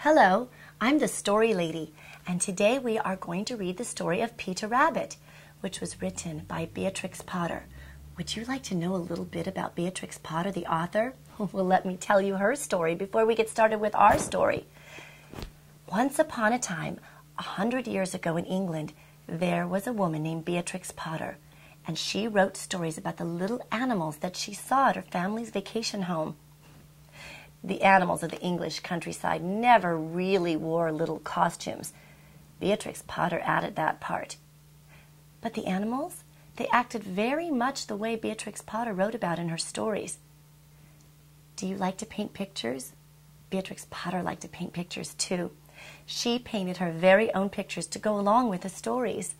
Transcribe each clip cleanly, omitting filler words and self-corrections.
Hello, I'm the Story Lady, and today we are going to read the story of Peter Rabbit, which was written by Beatrix Potter. Would you like to know a little bit about Beatrix Potter, the author? Well, let me tell you her story before we get started with our story. Once upon a time, 100 years ago in England, there was a woman named Beatrix Potter, and she wrote stories about the little animals that she saw at her family's vacation home. The animals of the English countryside never really wore little costumes. Beatrix Potter added that part. But the animals, they acted very much the way Beatrix Potter wrote about in her stories. Do you like to paint pictures? Beatrix Potter liked to paint pictures too. She painted her very own pictures to go along with the stories.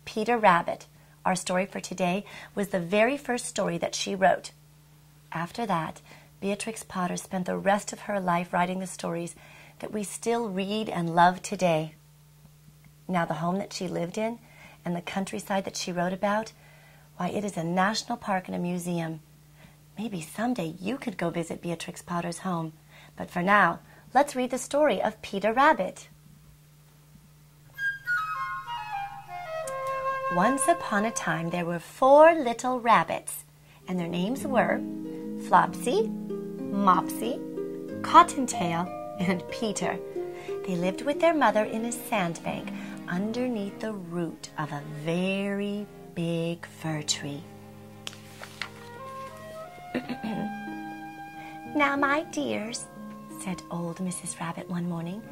Peter Rabbit, our story for today, was the very first story that she wrote. After that, Beatrix Potter spent the rest of her life writing the stories that we still read and love today. Now, the home that she lived in and the countryside that she wrote about, why, it is a national park and a museum. Maybe someday you could go visit Beatrix Potter's home. But for now, let's read the story of Peter Rabbit. Once upon a time, there were 4 little rabbits, and their names were Flopsy, Mopsy, Cottontail, and Peter. They lived with their mother in a sandbank underneath the root of a very big fir tree. "Now, my dears," said old Mrs. Rabbit one morning,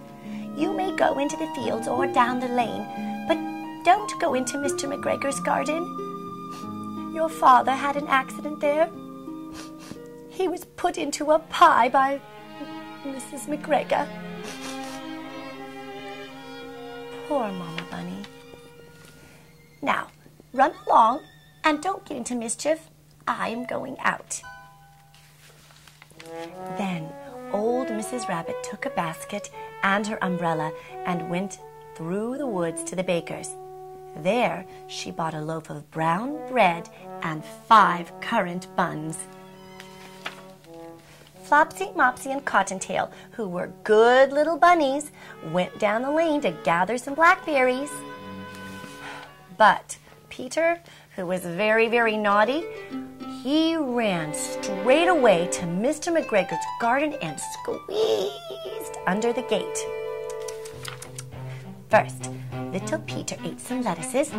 "you may go into the fields or down the lane, but don't go into Mr. McGregor's garden. Your father had an accident there. He was put into a pie by Mrs. McGregor." Poor Mama Bunny. "Now, run along and don't get into mischief. I am going out." Then old Mrs. Rabbit took a basket and her umbrella and went through the woods to the baker's. There she bought a loaf of brown bread and 5 currant buns. Flopsy, Mopsy, and Cottontail, who were good little bunnies, went down the lane to gather some blackberries. But Peter, who was very, very naughty, he ran straight away to Mr. McGregor's garden and squeezed under the gate. First, little Peter ate some lettuces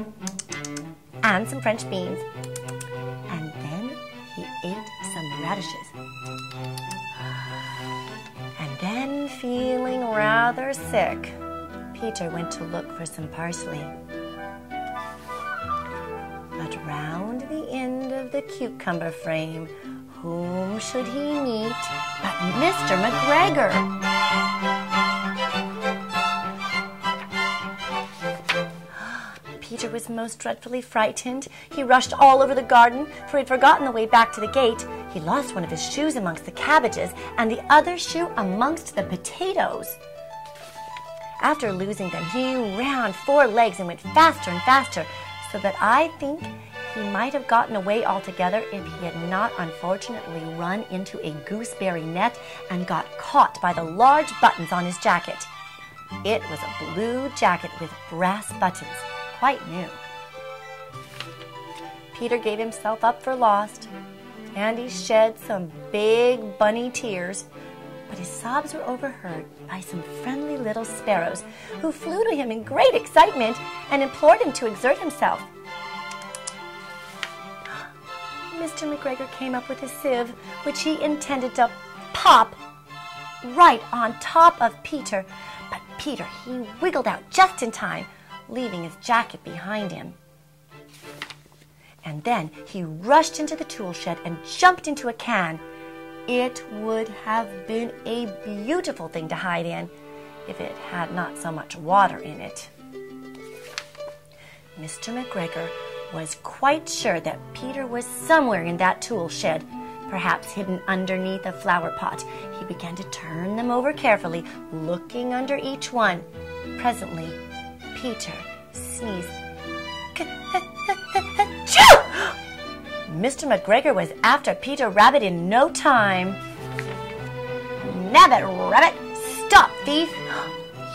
and some French beans, and then he ate some radishes. And then, feeling rather sick, Peter went to look for some parsley. But round the end of the cucumber frame, whom should he meet but Mr. McGregor? Peter was most dreadfully frightened. He rushed all over the garden, for he had forgotten the way back to the gate. He lost one of his shoes amongst the cabbages, and the other shoe amongst the potatoes. After losing them, he ran on 4 legs and went faster and faster, so that I think he might have gotten away altogether if he had not unfortunately run into a gooseberry net and got caught by the large buttons on his jacket. It was a blue jacket with brass buttons, quite new. Peter gave himself up for lost, and he shed some big bunny tears, but his sobs were overheard by some friendly little sparrows who flew to him in great excitement and implored him to exert himself. Mr. McGregor came up with a sieve, which he intended to pop right on top of Peter, but Peter, he wiggled out just in time, leaving his jacket behind him. And then he rushed into the tool shed and jumped into a can. It would have been a beautiful thing to hide in if it had not so much water in it. Mr. McGregor was quite sure that Peter was somewhere in that tool shed, perhaps hidden underneath a flower pot. He began to turn them over carefully, looking under each one. Presently, Peter sneezed. Mr. McGregor was after Peter Rabbit in no time. "Nabbit, Rabbit, "Stop, thief!"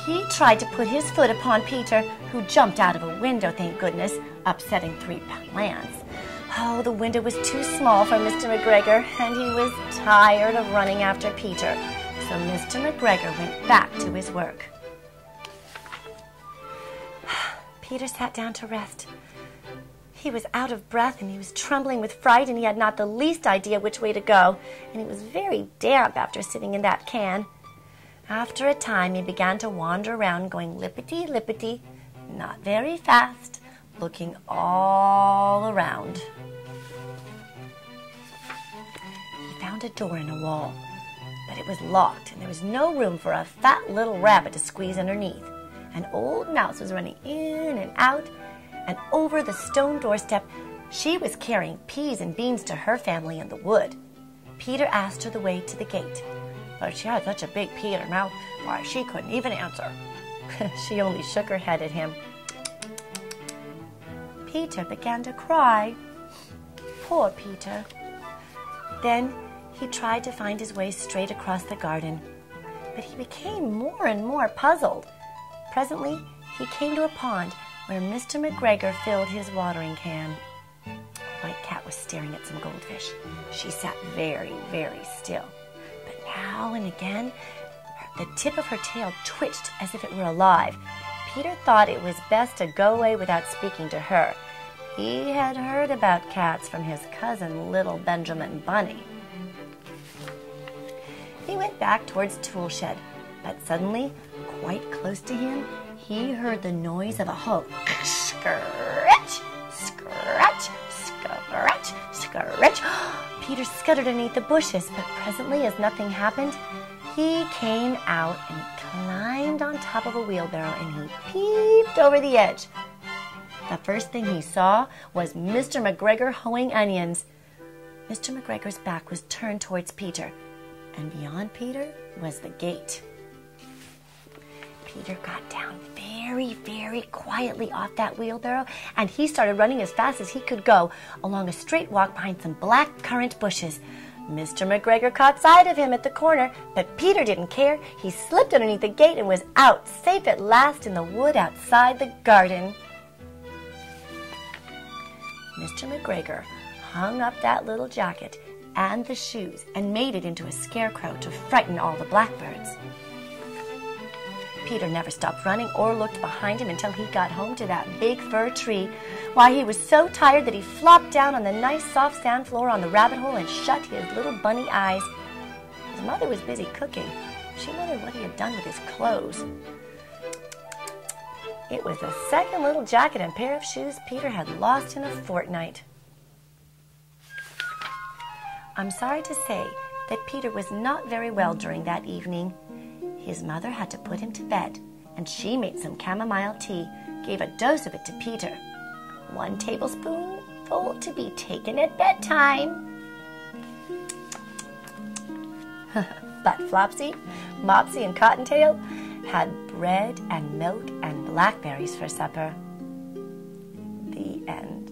He tried to put his foot upon Peter, who jumped out of a window, thank goodness, upsetting 3 plants. Oh, the window was too small for Mr. McGregor, and he was tired of running after Peter. So Mr. McGregor went back to his work. Peter sat down to rest. He was out of breath and he was trembling with fright, and he had not the least idea which way to go, and he was very damp after sitting in that can. After a time, he began to wander around, going lippity-lippity, not very fast, looking all around. He found a door in a wall, but it was locked, and there was no room for a fat little rabbit to squeeze underneath. An old mouse was running in and out, and over the stone doorstep, she was carrying peas and beans to her family in the wood. Peter asked her the way to the gate, but she had such a big Peter mouth, why, she couldn't even answer. She only shook her head at him. Peter began to cry. Poor Peter. Then he tried to find his way straight across the garden, but he became more and more puzzled. Presently, he came to a pond where Mr. McGregor filled his watering can. A white cat was staring at some goldfish. She sat very, very still. But now and again, the tip of her tail twitched as if it were alive. Peter thought it was best to go away without speaking to her. He had heard about cats from his cousin, little Benjamin Bunny. He went back towards the tool shed, but suddenly, quite close to him, he heard the noise of a hoe. Scratch, scratch, scratch, scratch. Peter scuttered underneath the bushes, but presently, as nothing happened, he came out and climbed on top of a wheelbarrow, and he peeped over the edge. The first thing he saw was Mr. McGregor hoeing onions. Mr. McGregor's back was turned towards Peter, and beyond Peter was the gate. Peter got down very, very quietly off that wheelbarrow, and he started running as fast as he could go along a straight walk behind some black currant bushes. Mr. McGregor caught sight of him at the corner, but Peter didn't care. He slipped underneath the gate and was out, safe at last in the wood outside the garden. Mr. McGregor hung up that little jacket and the shoes and made it into a scarecrow to frighten all the blackbirds. Peter never stopped running or looked behind him until he got home to that big fir tree. Why, he was so tired that he flopped down on the nice soft sand floor on the rabbit hole and shut his little bunny eyes. His mother was busy cooking. She wondered what he had done with his clothes. It was the second little jacket and pair of shoes Peter had lost in a fortnight. I'm sorry to say that Peter was not very well during that evening. His mother had to put him to bed, and she made some chamomile tea, gave a dose of it to Peter. 1 tablespoonful to be taken at bedtime. But Flopsy, Mopsy, and Cottontail had bread and milk and blackberries for supper. The end.